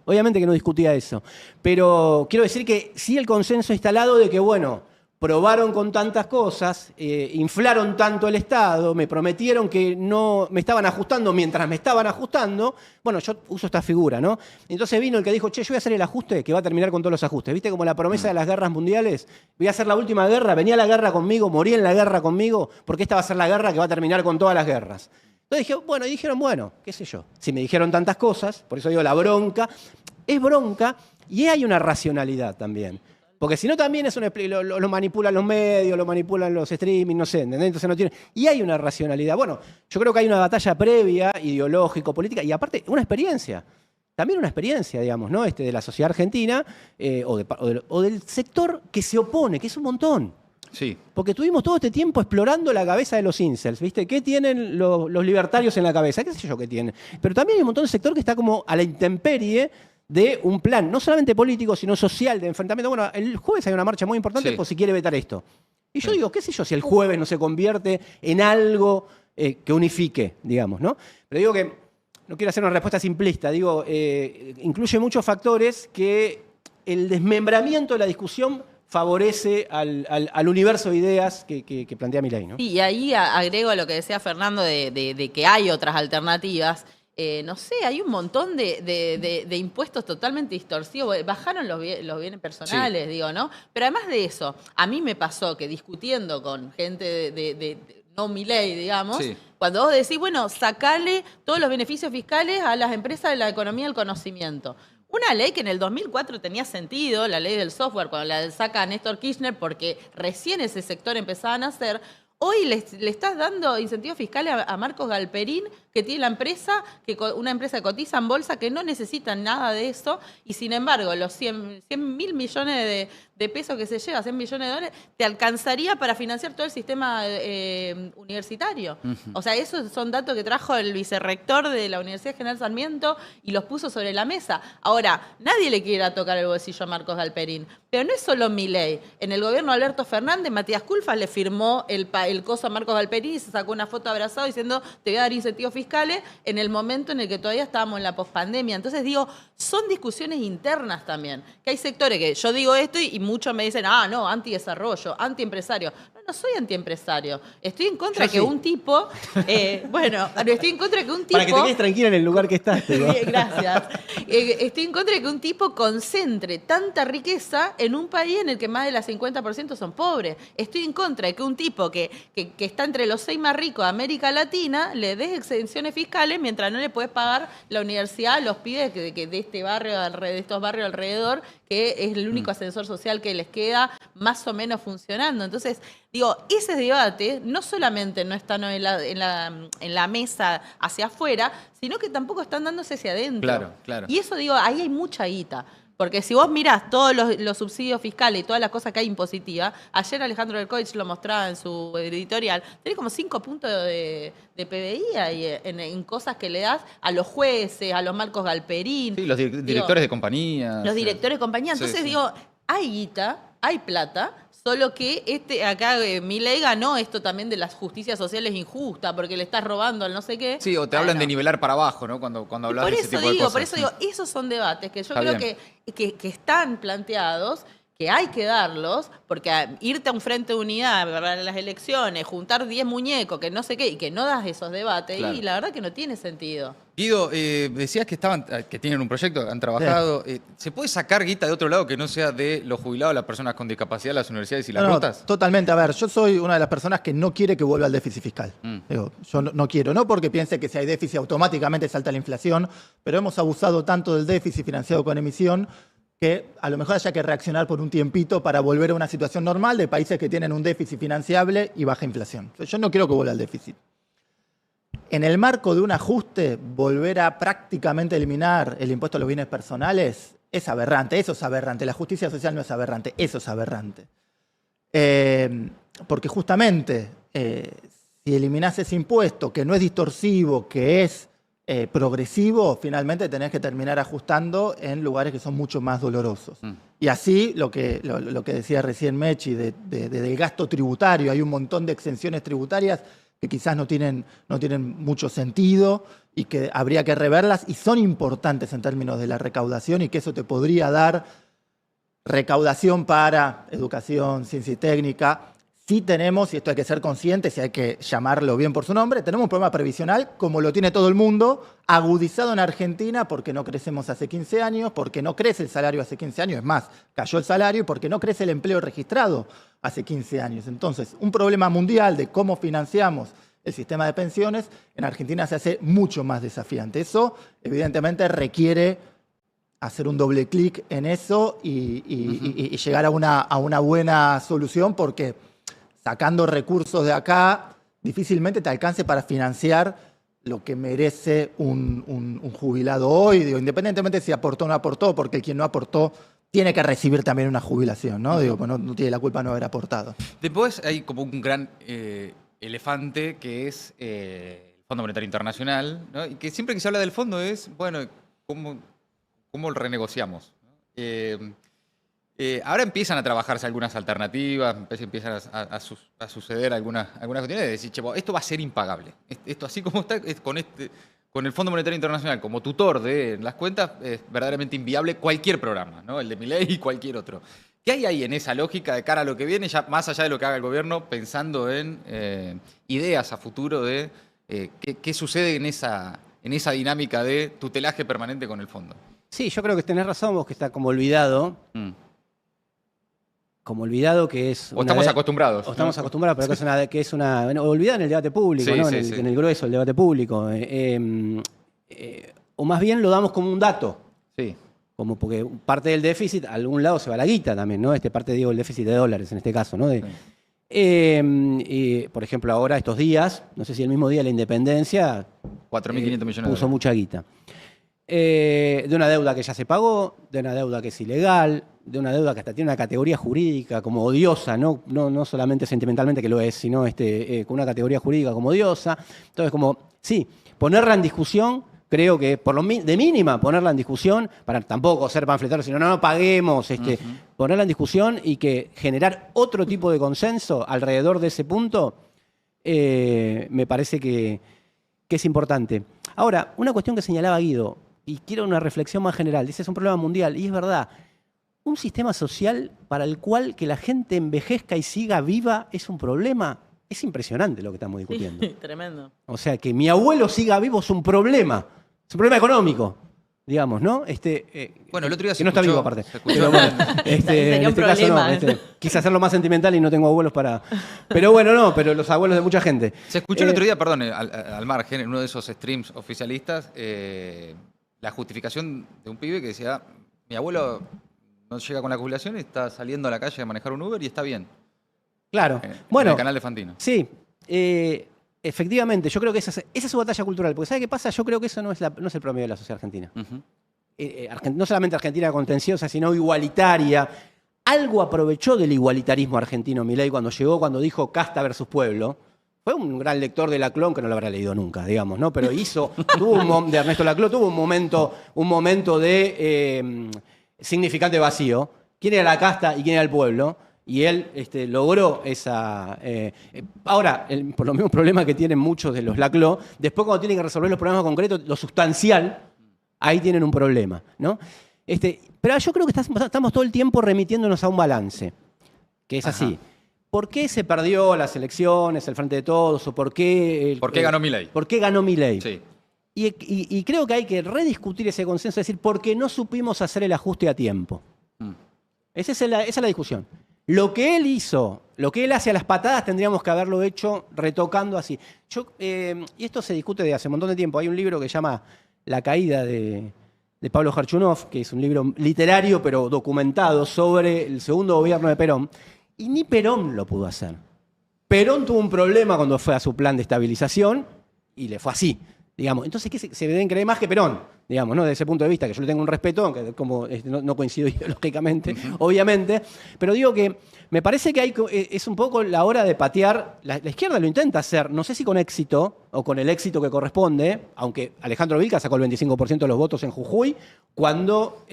pero quiero decir que sí el consenso instalado de que, bueno, probaron con tantas cosas, inflaron tanto el Estado, me prometieron que no me estaban ajustando mientras me estaban ajustando. Bueno, yo uso esta figura, ¿no? Entonces vino el que dijo, che, yo voy a hacer el ajuste que va a terminar con todos los ajustes. ¿Viste como la promesa de las guerras mundiales? Voy a hacer la última guerra, venía la guerra conmigo, morí en la guerra conmigo, porque esta va a ser la guerra que va a terminar con todas las guerras. Entonces dije, bueno, y dijeron, bueno, qué sé yo. Si me dijeron tantas cosas, por eso digo la bronca, es bronca y hay una racionalidad también. Porque si no también es lo manipulan los medios, lo manipulan los streaming, no sé, ¿entendés? Entonces no tiene. Y hay una racionalidad. Bueno, yo creo que hay una batalla previa, ideológico, política, y aparte una experiencia. También una experiencia, digamos, ¿no? De la sociedad argentina o del sector que se opone, que es un montón. Sí. Porque tuvimos todo este tiempo explorando la cabeza de los incels, ¿viste? ¿Qué tienen los libertarios en la cabeza? ¿Qué sé yo qué tienen? Pero también hay un montón de sector que está como a la intemperie de un plan, no solamente político, sino social, de enfrentamiento. Bueno, el jueves hay una marcha muy importante por si quiere vetar esto. Y yo digo, qué sé yo, si el jueves no se convierte en algo que unifique, digamos, ¿no? Pero digo que, no quiero hacer una respuesta simplista, digo, incluye muchos factores que el desmembramiento de la discusión favorece al universo de ideas que plantea Milei, ¿no? Sí, y ahí agrego a lo que decía Fernando de que hay otras alternativas. No sé, hay un montón de impuestos totalmente distorsivos. Bajaron los bienes personales, digo, ¿no? Pero además de eso, a mí me pasó que discutiendo con gente no Milei, digamos, cuando vos decís, bueno, sacale todos los beneficios fiscales a las empresas de la economía del conocimiento. Una ley que en el 2004 tenía sentido, la ley del software, cuando la saca Néstor Kirchner, porque recién ese sector empezaba a nacer. Hoy le estás dando incentivos fiscales a Marcos Galperín, que tiene la empresa, una empresa que cotiza en bolsa, que no necesitan nada de eso, y sin embargo, los 100 mil millones de pesos que se lleva, 100 millones de dólares, te alcanzaría para financiar todo el sistema universitario. O sea, esos son datos que trajo el vicerrector de la Universidad General Sarmiento y los puso sobre la mesa. Ahora, nadie le quiere tocar el bolsillo a Marcos Galperín, pero no es solo Milei. En el gobierno de Alberto Fernández, Matías Culfas le firmó el coso a Marcos Galperín y se sacó una foto abrazado diciendo te voy a dar incentivos fiscales en el momento en el que todavía estábamos en la pospandemia. Entonces digo, son discusiones internas también, que hay sectores que yo digo esto y muchos me dicen, no, antidesarrollo, antiempresario. No soy antiempresario. Estoy en contra de que un tipo, estoy en contra de que un tipo... Para que te quedes tranquila en el lugar que estás. Gracias. Estoy en contra de que un tipo concentre tanta riqueza en un país en el que más del 50% son pobres. Estoy en contra de que un tipo que está entre los 6 más ricos de América Latina le des exenciones fiscales mientras no le puedes pagar la universidad a los pibes de este barrio, de estos barrios alrededor, que es el único ascensor social que les queda más o menos funcionando. Entonces, digo, ese debate no solamente no está en la mesa hacia afuera, sino que tampoco están dándose hacia adentro. Claro. Y eso, digo, ahí hay mucha guita. Porque si vos mirás todos los subsidios fiscales y todas las cosas que hay impositivas, ayer Alejandro Delcoich lo mostraba en su editorial, tenés como 5 puntos de PBI ahí en cosas que le das a los jueces, a los Marcos Galperín. Sí, los directores de compañía. Los directores de compañía. Entonces digo, hay guita, hay plata, solo que acá Milei ganó esto también de las justicias sociales injustas, porque le estás robando al no sé qué. Sí, o te hablan de nivelar para abajo, ¿no? Cuando hablas de ese tipo de cosas. Por eso digo, esos son debates que yo creo que están planteados, que hay que darlos, porque irte a un frente de unidad para las elecciones, juntar 10 muñecos, que no sé qué, y que no das esos debates, y la verdad que no tiene sentido. Guido, decías que tienen un proyecto, que han trabajado. ¿Se puede sacar guita de otro lado que no sea de los jubilados, las personas con discapacidad, las universidades y las rutas? Totalmente. A ver, yo soy una de las personas que no quiere que vuelva al déficit fiscal. Digo, yo no quiero, no porque piense que si hay déficit automáticamente salta la inflación, pero hemos abusado tanto del déficit financiado con emisión que a lo mejor haya que reaccionar por un tiempito para volver a una situación normal de países que tienen un déficit financiable y baja inflación. Yo no quiero que vuelva al déficit. En el marco de un ajuste, volver a prácticamente eliminar el impuesto a los bienes personales es aberrante. Eso es aberrante. La justicia social no es aberrante. Eso es aberrante. Porque justamente, si eliminás ese impuesto, que no es distorsivo, que es progresivo, finalmente tenés que terminar ajustando en lugares que son mucho más dolorosos. Y así, lo que decía recién Mechi, del gasto tributario, hay un montón de exenciones tributarias que quizás no tienen mucho sentido y que habría que reverlas y son importantes en términos de la recaudación y que eso te podría dar recaudación para educación, ciencia y técnica. Sí tenemos, y esto hay que ser conscientes y hay que llamarlo bien por su nombre, tenemos un problema previsional, como lo tiene todo el mundo, agudizado en Argentina porque no crecemos hace 15 años, porque no crece el salario hace 15 años, es más, cayó el salario y porque no crece el empleo registrado hace 15 años. Entonces, un problema mundial de cómo financiamos el sistema de pensiones en Argentina se hace mucho más desafiante. Eso, evidentemente, requiere hacer un doble clic en eso y llegar a una buena solución porque sacando recursos de acá, difícilmente te alcance para financiar lo que merece un jubilado hoy, digo, independientemente si aportó o no aportó, porque quien no aportó tiene que recibir también una jubilación, ¿no? Digo, pues no tiene la culpa de no haber aportado. Después hay como un gran elefante que es el Fondo Monetario Internacional, ¿no? Y que siempre que se habla del fondo es, bueno, ¿cómo lo renegociamos? Ahora empiezan a trabajarse algunas alternativas, empiezan a suceder algunas cuestiones de decir, che, esto va a ser impagable. Esto así como está, con el Fondo Monetario Internacional como tutor de las cuentas, es verdaderamente inviable cualquier programa, ¿no? El de Milei y cualquier otro. ¿Qué hay ahí en esa lógica de cara a lo que viene, ya más allá de lo que haga el gobierno, pensando en ideas a futuro de qué sucede en esa dinámica de tutelaje permanente con el fondo? Sí, yo creo que tenés razón vos, que está como olvidado. Como olvidado que es... O estamos acostumbrados. O estamos acostumbrados, pero que es una... Bueno, olvidado en el debate público, sí, ¿no? Sí, en el grueso del debate público. O más bien lo damos como un dato. Sí. Como porque parte del déficit, a algún lado se va la guita también, ¿no? Parte, digo, el déficit de dólares en este caso, ¿no? Por ejemplo, ahora, estos días, no sé si el mismo día de la independencia... 4.500 millones de dólares. Puso mucha guita. De una deuda que ya se pagó, de una deuda que es ilegal, de una deuda que hasta tiene una categoría jurídica como odiosa, no solamente sentimentalmente que lo es, sino con una categoría jurídica como odiosa. Entonces, como, sí, ponerla en discusión, creo que de mínima ponerla en discusión, para tampoco ser panfletero, sino no paguemos, ponerla en discusión y que generar otro tipo de consenso alrededor de ese punto, me parece que es importante. Ahora, una cuestión que señalaba Guido, y quiero una reflexión más general, dice, es un problema mundial, y es verdad. Un sistema social para el cual que la gente envejezca y siga viva es un problema. Es impresionante lo que estamos discutiendo. Sí, tremendo. O sea, que mi abuelo siga vivo es un problema. Es un problema económico, digamos, ¿no? Bueno, el otro día que no está vivo, aparte. Pero bueno, en este caso no. Quise hacerlo más sentimental y no tengo abuelos para... Pero bueno, no, pero los abuelos de mucha gente. Se escuchó el otro día, perdón, al margen, en uno de esos streams oficialistas, la justificación de un pibe que decía, mi abuelo no llega con la jubilación y está saliendo a la calle a manejar un Uber y está bien. Claro. Bueno, en el canal de Fantino. Sí. Efectivamente, yo creo que esa es su batalla cultural. Porque ¿sabe qué pasa? Yo creo que eso no es el promedio de la sociedad argentina. No solamente argentina contenciosa, sino igualitaria. Algo aprovechó del igualitarismo argentino Milei cuando llegó, cuando dijo casta versus pueblo. Fue un gran lector de Laclau, que no lo habrá leído nunca, digamos, ¿no? Pero de Ernesto Laclau, tuvo un momento de significante vacío. ¿Quién era la casta y quién era el pueblo? Y él logró esa... ahora, por los mismos problemas que tienen muchos de los Laclau, después cuando tienen que resolver los problemas concretos, lo sustancial, ahí tienen un problema, ¿no? Pero yo creo que estamos todo el tiempo remitiéndonos a un balance, que es así. ¿Por qué se perdió las elecciones, el Frente de Todos? ¿O por qué ganó Milei? ¿Por qué ganó Milei? Sí. Y creo que hay que rediscutir ese consenso, es decir, ¿por qué no supimos hacer el ajuste a tiempo? Esa es la discusión. Lo que él hizo, lo que él hace a las patadas, tendríamos que haberlo hecho retocando así. Y esto se discute desde hace un montón de tiempo. Hay un libro que se llama La caída de Pablo Harchunov, que es un libro literario pero documentado sobre el segundo gobierno de Perón. Y ni Perón lo pudo hacer. Perón tuvo un problema cuando fue a su plan de estabilización y le fue así, digamos. Entonces, ¿qué se deben creer más que Perón? digamos, ¿no? Desde ese punto de vista, que yo le tengo un respeto, aunque como no coincido ideológicamente, obviamente, pero digo que me parece que es un poco la hora de patear, la izquierda lo intenta hacer, no sé si con éxito, o con el éxito que corresponde, aunque Alejandro Vilca sacó el 25% de los votos en Jujuy, cuando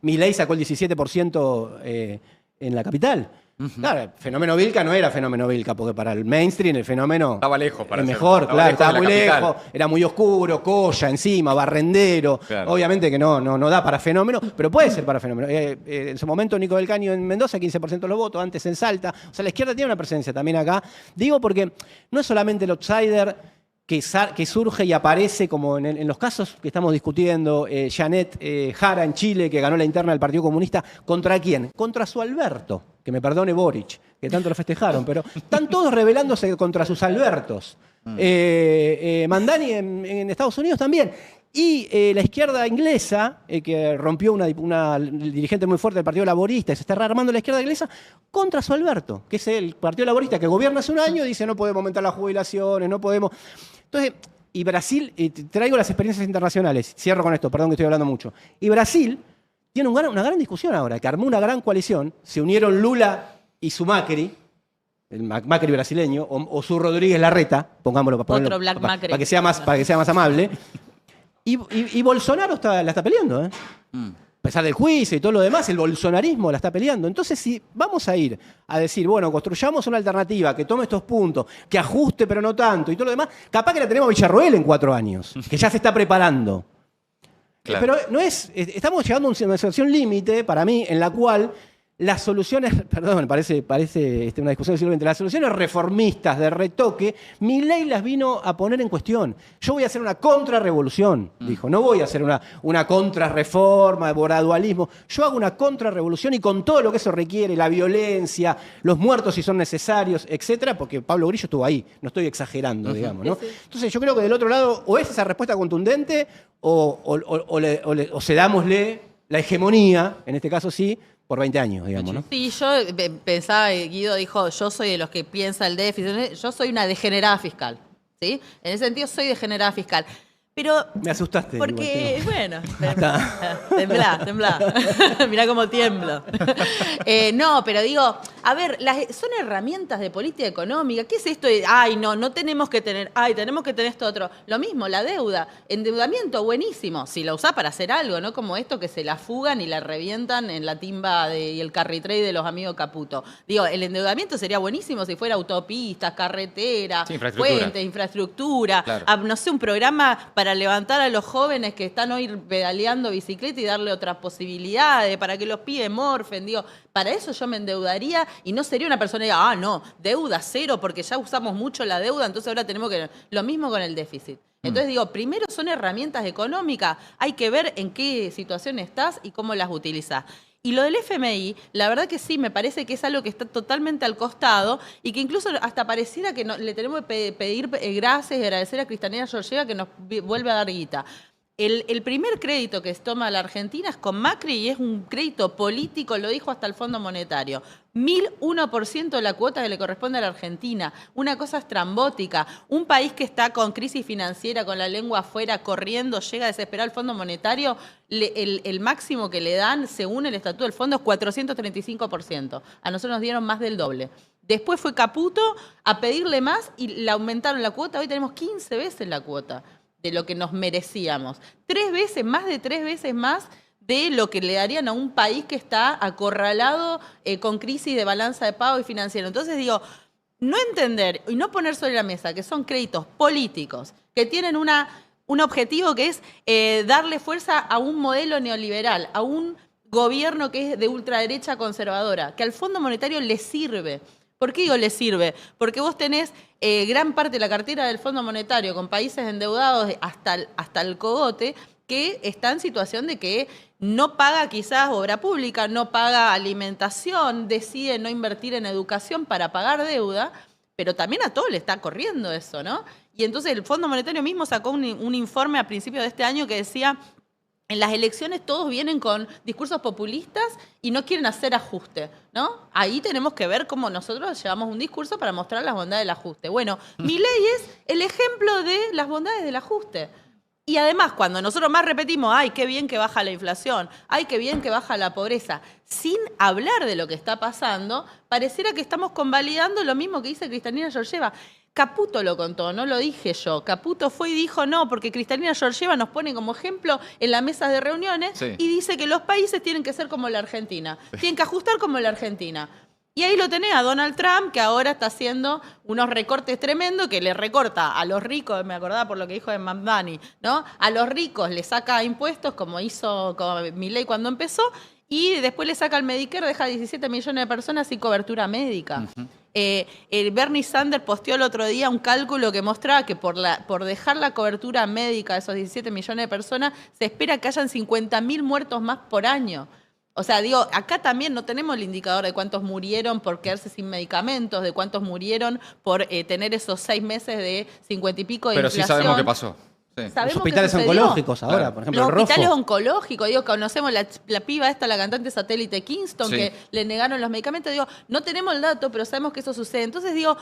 Milei sacó el 17% en la capital. Claro, el fenómeno Vilca no era fenómeno Vilca, porque para el mainstream el fenómeno Estaba lejos para es ser- mejor, estaba claro, lejos de estaba la muy capital. lejos, era muy oscuro, colla encima, barrendero. Claro. Obviamente que no da para fenómeno, pero puede ser para fenómeno. En su momento Nico del Caño en Mendoza, 15% de los votos, antes en Salta. O sea, la izquierda tiene una presencia también acá. Digo porque no es solamente el outsider que surge y aparece como en los casos que estamos discutiendo, Janet Jara en Chile, que ganó la interna del Partido Comunista, ¿contra quién? Contra su Alberto, que me perdone Boric, que tanto lo festejaron, pero están todos rebelándose contra sus Albertos. Mandani en Estados Unidos también. Y la izquierda inglesa, que rompió una dirigente muy fuerte del Partido Laborista, y se está rearmando la izquierda inglesa, contra su Alberto, que es el Partido Laborista que gobierna hace un año y dice no podemos aumentar las jubilaciones, no podemos... Entonces, y Brasil, traigo las experiencias internacionales, cierro con esto, perdón que estoy hablando mucho. Y Brasil tiene una gran discusión ahora, que armó una gran coalición, se unieron Lula y su Macri, el Macri brasileño, o su Rodríguez Larreta, pongámoslo Otro Black Macri. para que sea más amable. Y Bolsonaro la está peleando, ¿eh? A pesar del juicio y todo lo demás, el bolsonarismo la está peleando. Entonces, si vamos a ir a decir, bueno, construyamos una alternativa que tome estos puntos, que ajuste pero no tanto y todo lo demás, capaz que la tenemos a Villarroel en 4 años, que ya se está preparando. Claro. Pero no es, estamos llegando a una situación límite, para mí, en la cual las soluciones, perdón, parece una discusión del siglo XX, las soluciones reformistas de retoque, Milei las vino a poner en cuestión. Yo voy a hacer una contrarrevolución, dijo. No voy a hacer una contrarreforma, gradualismo. Yo hago una contrarrevolución y con todo lo que eso requiere, la violencia, los muertos si son necesarios, etcétera, porque Pablo Grillo estuvo ahí, no estoy exagerando, digamos, ¿no? Entonces yo creo que del otro lado o es esa respuesta contundente o cedámosle la hegemonía, en este caso sí, por 20 años, digamos, ¿no? Sí, yo pensaba, Guido dijo, yo soy de los que piensa el déficit, yo soy una degenerada fiscal, ¿sí? En ese sentido soy degenerada fiscal. Pero, me asustaste. porque, igual, bueno, temblá. Mirá cómo tiemblo. No, pero digo, a ver, son herramientas de política económica. ¿Qué es esto de, no tenemos que tener, tenemos que tener esto otro? Lo mismo, la deuda. Endeudamiento, buenísimo. Si la usás para hacer algo, ¿no? Como esto que se la fugan y la revientan en la timba y el carry trade de los amigos Caputo. Digo, el endeudamiento sería buenísimo si fuera autopistas, carretera, Sí, infraestructura. puentes, infraestructura. Claro. No sé, un programa para levantar a los jóvenes que están hoy pedaleando bicicleta y darle otras posibilidades, para que los pibes morfen, digo, para eso yo me endeudaría y no sería una persona que diga, no, deuda cero porque ya usamos mucho la deuda, entonces ahora tenemos que... Lo mismo con el déficit. Entonces digo, primero son herramientas económicas, hay que ver en qué situación estás y cómo las utilizás. Y lo del FMI, la verdad que sí, me parece que es algo que está totalmente al costado y que incluso hasta pareciera que le tenemos que pedir gracias y agradecer a Cristalina Georgieva que nos vuelve a dar guita. El primer crédito que toma la Argentina es con Macri y es un crédito político, lo dijo hasta el Fondo Monetario. 1001% de la cuota que le corresponde a la Argentina. Una cosa estrambótica. Un país que está con crisis financiera, con la lengua afuera, corriendo, llega a desesperar al Fondo Monetario, el máximo que le dan, según el estatuto del fondo, es 435%. A nosotros nos dieron más del doble. Después fue Caputo a pedirle más y le aumentaron la cuota. Hoy tenemos 15 veces la cuota de lo que nos merecíamos. 3 veces, más de 3 veces más de lo que le darían a un país que está acorralado con crisis de balanza de pago y financiero. Entonces digo, no entender y no poner sobre la mesa que son créditos políticos, que tienen un objetivo que es darle fuerza a un modelo neoliberal, a un gobierno que es de ultraderecha conservadora, que al Fondo Monetario le sirve. ¿Por qué digo le sirve? Porque vos tenés gran parte de la cartera del Fondo Monetario con países endeudados hasta el cogote que está en situación de que no paga quizás obra pública, no paga alimentación, decide no invertir en educación para pagar deuda, pero también a todo le está corriendo eso, ¿no? Y entonces el Fondo Monetario mismo sacó un informe a principios de este año que decía... En las elecciones todos vienen con discursos populistas y no quieren hacer ajuste, ¿no? Ahí tenemos que ver cómo nosotros llevamos un discurso para mostrar las bondades del ajuste. Bueno, Milei es el ejemplo de las bondades del ajuste. Y además, cuando nosotros más repetimos, ay, qué bien que baja la inflación, ay, qué bien que baja la pobreza, sin hablar de lo que está pasando, pareciera que estamos convalidando lo mismo que dice Cristalina Georgieva. Caputo lo contó, no lo dije yo. Caputo fue y dijo no, porque Cristalina Georgieva nos pone como ejemplo en las mesas de reuniones y dice que los países tienen que ser como la Argentina, tienen que ajustar como la Argentina. Y ahí lo tenés a Donald Trump, que ahora está haciendo unos recortes tremendos, que le recorta a los ricos, me acordaba por lo que dijo de Mamdani, ¿no? A los ricos le saca impuestos, como hizo Milei cuando empezó, y después le saca al Medicare, deja 17 millones de personas sin cobertura médica. Bernie Sanders posteó el otro día un cálculo que mostraba que por dejar la cobertura médica de esos 17 millones de personas, se espera que hayan 50.000 muertos más por año. O sea, digo, acá también no tenemos el indicador de cuántos murieron por quedarse sin medicamentos, de cuántos murieron por tener esos 6 meses de 50 y pico de Pero inflación. sí sabemos qué pasó. Sí. Los hospitales oncológicos ahora, por ejemplo, Los el Rojo. hospitales oncológicos, digo, conocemos la piba esta, la cantante satélite Kingston, que le negaron los medicamentos. Digo, no tenemos el dato, pero sabemos que eso sucede. Entonces, digo,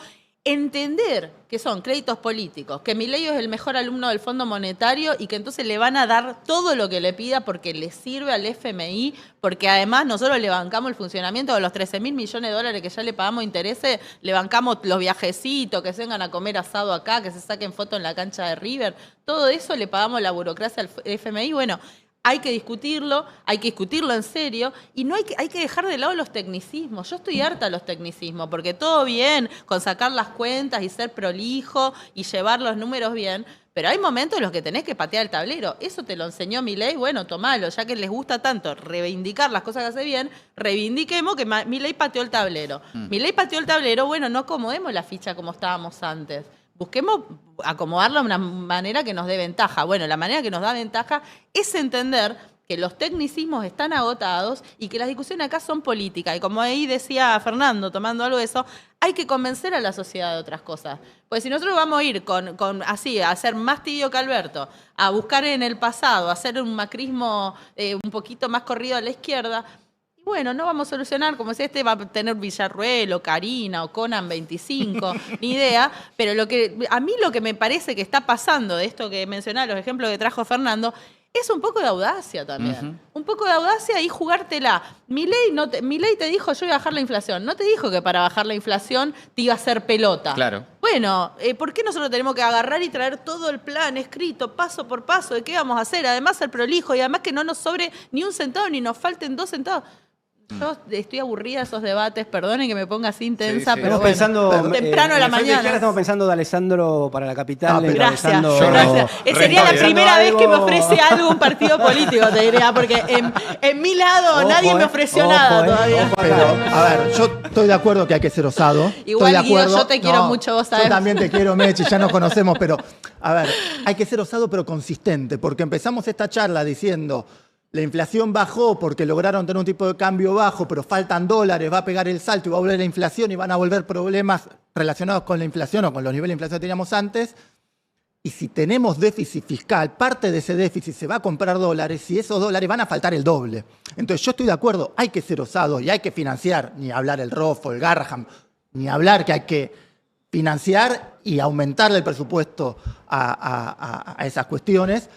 entender que son créditos políticos, que Milei es el mejor alumno del Fondo Monetario y que entonces le van a dar todo lo que le pida porque le sirve al FMI, porque además nosotros le bancamos el funcionamiento de los 13.000 millones de dólares que ya le pagamos intereses, le bancamos los viajecitos, que se vengan a comer asado acá, que se saquen fotos en la cancha de River, todo eso le pagamos la burocracia al FMI. Bueno, hay que discutirlo en serio y no hay que dejar de lado los tecnicismos. Yo estoy harta de los tecnicismos, porque todo bien con sacar las cuentas y ser prolijo y llevar los números bien, pero hay momentos en los que tenés que patear el tablero. Eso te lo enseñó Milei, bueno, tomalo, ya que les gusta tanto reivindicar las cosas que hace bien, reivindiquemos que Milei pateó el tablero. Milei pateó el tablero, bueno, no acomodemos la ficha como estábamos antes. Busquemos acomodarlo de una manera que nos dé ventaja. Bueno, la manera que nos da ventaja es entender que los tecnicismos están agotados y que las discusiones acá son políticas. Y como ahí decía Fernando, tomando algo de eso, hay que convencer a la sociedad de otras cosas. Pues si nosotros vamos a ir así, a ser más tibio que Alberto, a buscar en el pasado, a hacer un macrismo un poquito más corrido a la izquierda, bueno, no vamos a solucionar, como si va a tener Villarruel o Karina o Conan 25, ni idea, pero a mí lo que me parece que está pasando de esto que mencionaba, los ejemplos que trajo Fernando, es un poco de audacia también. Un poco de audacia y jugártela. Milei te dijo, yo voy a bajar la inflación. No te dijo que para bajar la inflación te iba a hacer pelota. Claro. Bueno, ¿por qué nosotros tenemos que agarrar y traer todo el plan escrito, paso por paso, de qué vamos a hacer? Además, ser prolijo y además que no nos sobre ni un centavo ni nos falten 2 centavos. Yo estoy aburrida de esos debates, perdonen que me ponga así intensa, Sí, sí. pero Estamos bueno, pensando temprano a la mañana. Estamos pensando de Alessandro para la capital. Gracias, encabezando- gracias. Sería la Re- primera vez que me algo. ofrece algo un partido político, te diría, porque en mi lado Ojo, nadie me ofreció ojo, nada todavía. ojo. Pero, a ver, yo estoy de acuerdo que hay que ser osado. Igual, Estoy de Guido, acuerdo. yo te quiero mucho, vos sabés. Yo también te quiero, Mechi, ya nos conocemos, pero, a ver, hay que ser osado pero consistente, porque empezamos esta charla diciendo, la inflación bajó porque lograron tener un tipo de cambio bajo, pero faltan dólares, va a pegar el salto y va a volver la inflación y van a volver problemas relacionados con la inflación o con los niveles de inflación que teníamos antes. Y si tenemos déficit fiscal, parte de ese déficit se va a comprar dólares y esos dólares van a faltar el doble. Entonces yo estoy de acuerdo, hay que ser osado y hay que financiar, ni hablar el Rofo, el Garraham, ni hablar que hay que financiar y aumentarle el presupuesto a esas cuestiones,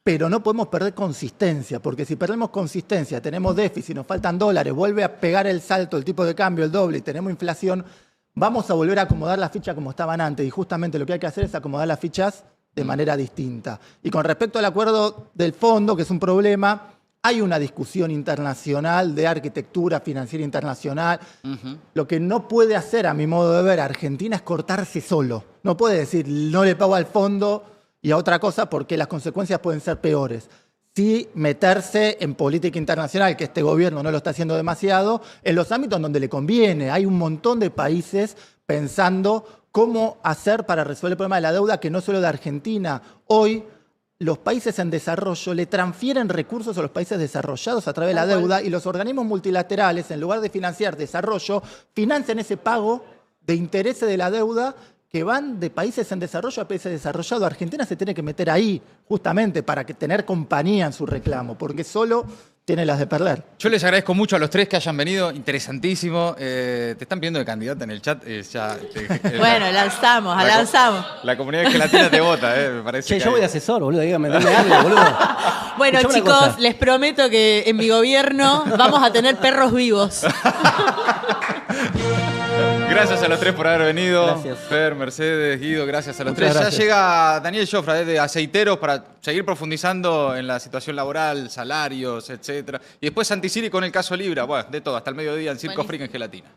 pero no podemos perder consistencia, porque si perdemos consistencia, tenemos déficit, nos faltan dólares, vuelve a pegar el salto, el tipo de cambio, el doble, y tenemos inflación, vamos a volver a acomodar las fichas como estaban antes, y justamente lo que hay que hacer es acomodar las fichas de manera distinta. Y con respecto al acuerdo del fondo, que es un problema, hay una discusión internacional de arquitectura financiera internacional. Lo que no puede hacer, a mi modo de ver, Argentina es cortarse solo. No puede decir, no le pago al fondo y a otra cosa porque las consecuencias pueden ser peores. Sí meterse en política internacional, que este gobierno no lo está haciendo demasiado, en los ámbitos donde le conviene. Hay un montón de países pensando cómo hacer para resolver el problema de la deuda, que no solo de Argentina. Hoy los países en desarrollo le transfieren recursos a los países desarrollados a través de la deuda y los organismos multilaterales, en lugar de financiar desarrollo, financian ese pago de intereses de la deuda que van de países en desarrollo a países desarrollados. Argentina se tiene que meter ahí, justamente, para tener compañía en su reclamo, porque solo tiene las de perder. Yo les agradezco mucho a los tres que hayan venido, interesantísimo. Te están pidiendo de candidata en el chat. Bueno, lanzamos. La comunidad gelatina te vota, me parece. Che, que yo voy de asesor, boludo, dígame, dame algo, boludo. Bueno, Escuchame una chicos, cosa. les prometo que en mi gobierno vamos a tener perros vivos. Gracias a los tres por haber venido. Gracias. Fer, Mercedes, Guido, gracias a los Muchas tres. gracias. Ya llega Daniel Jofra de Aceiteros para seguir profundizando en la situación laboral, salarios, etcétera. Y después Santi Siri con el caso Libra. Bueno, de todo, hasta el mediodía en Circo Buenísimo. Freak en Gelatina.